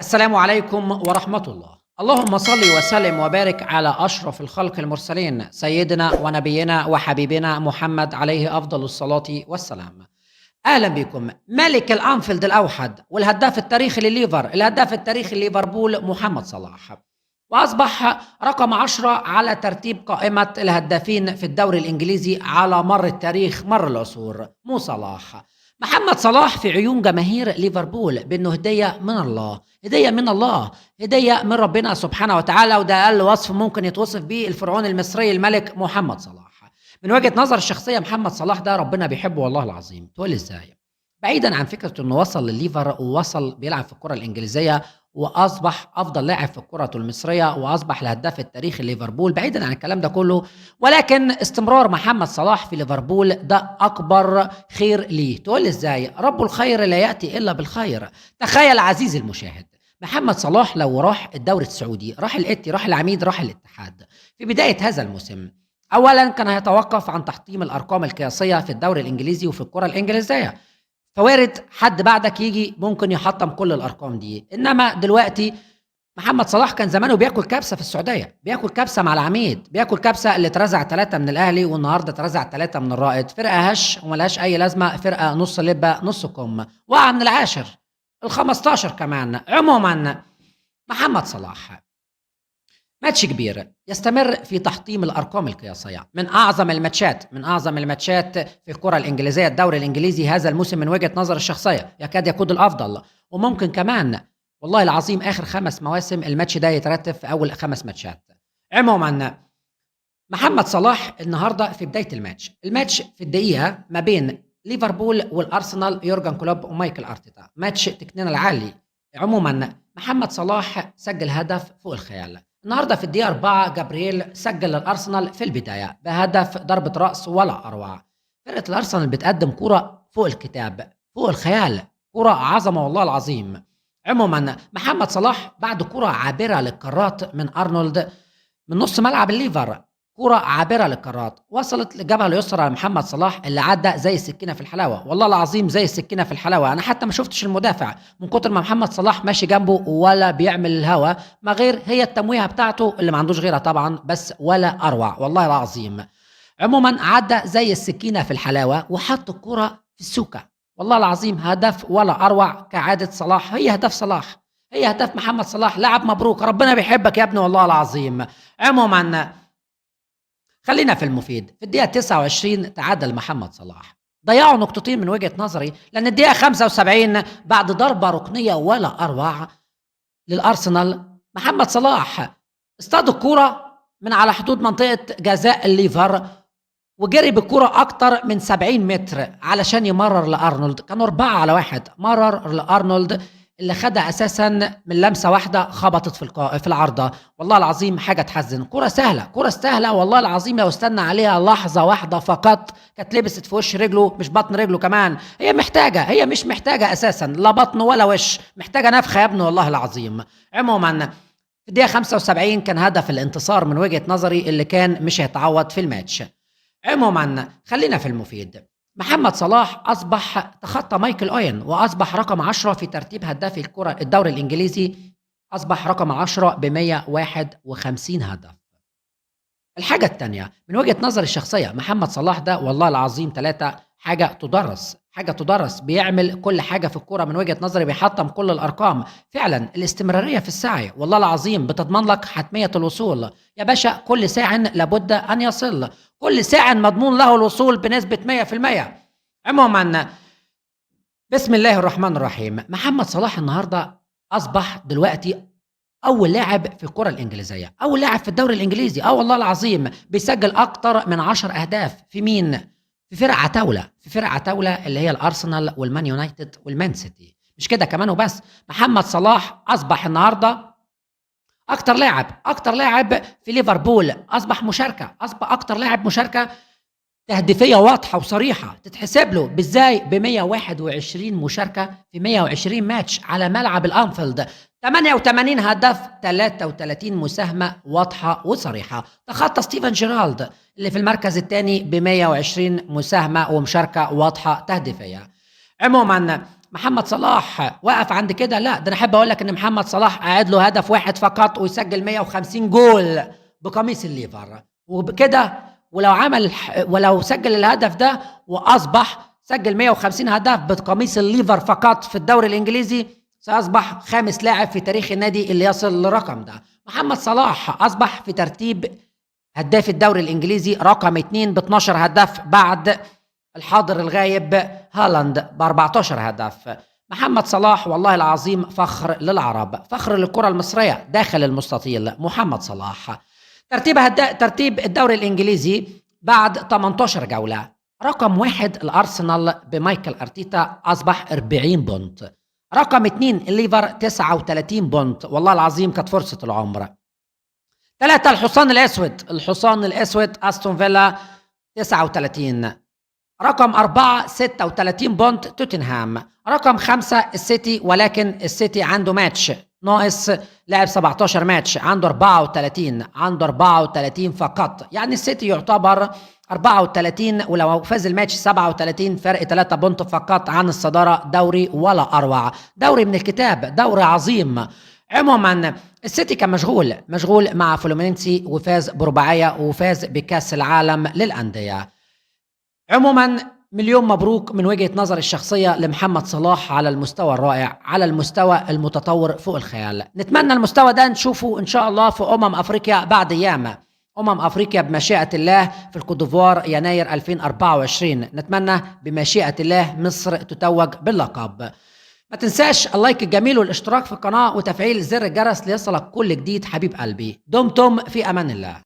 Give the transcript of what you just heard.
السلام عليكم ورحمة الله. اللهم صل وسلم وبارك على أشرف الخلق المرسلين سيدنا ونبينا وحبيبنا محمد عليه أفضل الصلاة والسلام. أهلا بكم. ملك الأنفيلد الأوحد والهداف التاريخي لليفر، الهداف التاريخي لليفربول محمد صلاح، وأصبح رقم 10 على ترتيب قائمة الهدافين في الدوري الإنجليزي على مر التاريخ، مر العصور. مو صلاح، محمد صلاح في عيون جماهير ليفربول بأنه هدية من الله، هدية من الله، هدية من ربنا سبحانه وتعالى، وده أقل وصف ممكن يتوصف به الفرعون المصري الملك محمد صلاح. من وجهة نظر الشخصية محمد صلاح ده ربنا بيحبه والله العظيم. تقول ازاي؟ بعيدا عن فكرة انه وصل لليفر ووصل بيلعب في الكرة الإنجليزية واصبح افضل لاعب في الكرة المصرية واصبح الهداف التاريخي لليفربول، بعيدا عن الكلام ده كله، ولكن استمرار محمد صلاح في ليفربول ده اكبر خير ليه. تقول ازاي؟ رب الخير لا يأتي الا بالخير. تخيل عزيزي المشاهد، محمد صلاح لو راح الدوري السعودي، راح الاتي، راح العميد، راح الاتحاد في بداية هذا الموسم، اولا كان هيتوقف عن تحطيم الارقام القياسيه في الدوري الانجليزي وفي الكره الانجليزيه، فوارد حد بعدك يجي ممكن يحطم كل الارقام دي. انما دلوقتي محمد صلاح كان زمانه بياكل كبسه في السعوديه، بياكل كبسه مع العميد، بياكل كبسه اللي اترزع 3 من الاهلي والنهارده اترزع 3 من الرائد، فرقه هش وملهاش اي لازمه، فرقه نص لبه نص كم، وقع من العاشر ال15 كمان. عموما محمد صلاح ماتش كبير يستمر في تحطيم الارقام القياسيه، من اعظم الماتشات في الكره الانجليزيه، الدوري الانجليزي هذا الموسم من وجهه نظر الشخصيه يكاد يكون الافضل، وممكن كمان والله العظيم اخر 5 مواسم الماتش ده يترتب في اول 5 ماتشات. عموما محمد صلاح النهارده في بدايه الماتش في الدقيقه ما بين ليفربول والارسنال، يورجن كلوب ومايكل ارتيتا، ماتش تكنين العالي. عموما محمد صلاح سجل هدف فوق الخيال. النهارده في الدقيقه 4 جابرييل سجل للارسنال في البدايه بهدف ضربه راس ولا اروع. فرقه الارسنال بتقدم كره فوق الكتاب، فوق الخيال، كره عظمه والله العظيم. عموما محمد صلاح بعد كره عابره للقارات من ارنولد من نص ملعب الليفر، كرة عابرة للقارات وصلت للجبهة اليسرى لمحمد صلاح اللي عدى زي السكينة في الحلاوة، والله العظيم زي السكينة في الحلاوة. أنا حتى ما شفتش المدافع من كتر ما محمد صلاح ماشي جنبه ولا بيعمل الهوا، ما غير هي التمويهة بتاعته اللي ما عندوش غيرها طبعا، بس ولا أروع والله العظيم. عموما عدى زي السكينة في الحلاوة وحط الكرة في السوكة، والله العظيم هدف ولا أروع كعادة صلاح. هي هدف صلاح، هي هدف محمد صلاح. لاعب مبروك، ربنا بيحبك يا ابني والله العظيم. عموما خلينا في المفيد. في الدقيقة 29 تعادل محمد صلاح، ضيعوا نقطتين من وجهة نظري، لأن الدقيقة 75 بعد ضربة ركنية ولا أروع للأرسنال، محمد صلاح اصطاد الكرة من على حدود منطقة جزاء الليفر وجري بالكرة أكتر من 70 متر علشان يمرر لأرنولد، كانوا 4-1، مرر لأرنولد اللي خدها أساسا من لمسة واحدة خبطت في العارضة. والله العظيم حاجة تحزن، كرة سهلة، كرة سهلة والله العظيم، لو استنى عليها لحظة واحدة فقط كانت لبست في وش رجله، مش بطن رجله كمان. هي مش محتاجة أساسا لا بطن ولا وش، محتاجة نفخة يا ابني والله العظيم. عموما في الدقيقة 75 كان هدف الانتصار من وجهة نظري اللي كان مش هيتعوض في الماتش. عموما خلينا في المفيد. محمد صلاح أصبح تخطى مايكل أوين وأصبح رقم 10 في ترتيب هدافي الكرة الدوري الإنجليزي، أصبح رقم 10 ب151 هدف. الحاجة التانية من وجهة نظري الشخصية، محمد صلاح ده والله العظيم 3 حاجة تدرس، بيعمل كل حاجة في الكورة من وجهة نظري، بيحطم كل الأرقام. فعلا الاستمرارية في السعي والله العظيم بتضمن لك حتمية الوصول يا باشا، كل ساع لابد أن يصل، كل ساع مضمون له الوصول بنسبة 100%. عموما بسم الله الرحمن الرحيم، محمد صلاح النهاردة أصبح دلوقتي أول لاعب في الكرة الإنجليزية، أول لاعب في الدوري الإنجليزي، والله العظيم بيسجل أكتر من 10 أهداف. في مين؟ في فرق عتاولة اللي هي الأرسنال والمان يونايتد والمان سيتي. مش كده كمان وبس، محمد صلاح أصبح النهاردة أكتر لاعب في ليفربول، أصبح أكتر لاعب مشاركة تهديفية واضحة وصريحة تتحسب له بإزاي؟ ب121 مشاركة في 120 ماتش على ملعب الأنفيلد، 88 هدف، 33 مساهمة واضحة وصريحة، تخطى ستيفن جيرالد اللي في المركز الثاني ب120 مساهمة ومشاركة واضحة تهديفية. عموما محمد صلاح وقف عند كده؟ لا، ده انا احب اقول لك ان محمد صلاح قاعد له هدف واحد فقط ويسجل 150 جول بقميص الليفر وبكده. ولو سجل الهدف ده واصبح سجل 150 هدف بقميص الليفر فقط في الدوري الانجليزي، سيصبح خامس لاعب في تاريخ النادي اللي يصل للرقم ده. محمد صلاح اصبح في ترتيب هداف الدوري الانجليزي رقم 2 ب 12 هدف بعد الحاضر الغايب هالاند ب 14 هدف. محمد صلاح والله العظيم فخر للعرب، فخر للكرة المصرية داخل المستطيل. محمد صلاح ترتيب الدوري الإنجليزي بعد 18 جولة، رقم 1 الأرسنال بمايكل أرتيتا أصبح 40 بونت، رقم 2 الليفر 39 بونت، والله العظيم كانت فرصة العمر. 3 الحصان الأسود أستون فيلا 39، رقم 4 36 بونت توتنهام، رقم 5 السيتي، ولكن السيتي عنده ماتش ناقص، لعب 17 ماتش، عنده 34 فقط، يعني السيتي يعتبر 34 ولو فاز الماتش 37، فرق 3 بونت فقط عن الصدارة. دوري ولا أروع، دوري من الكتاب، دوري عظيم. عموما السيتي كان مشغول مع فلومينينسي وفاز برباعية وفاز بكأس العالم للأندية. عموما مليون مبروك من وجهة نظر الشخصية لمحمد صلاح على المستوى الرائع، على المستوى المتطور فوق الخيال. نتمنى المستوى ده نشوفه إن شاء الله في أفريقيا بعد أيام، أفريقيا بمشيئة الله في الكوت ديفوار يناير 2024. نتمنى بمشيئة الله مصر تتوج باللقب. ما تنساش اللايك الجميل والاشتراك في القناة وتفعيل زر الجرس ليصلك كل جديد. حبيب قلبي، دمتم في أمان الله.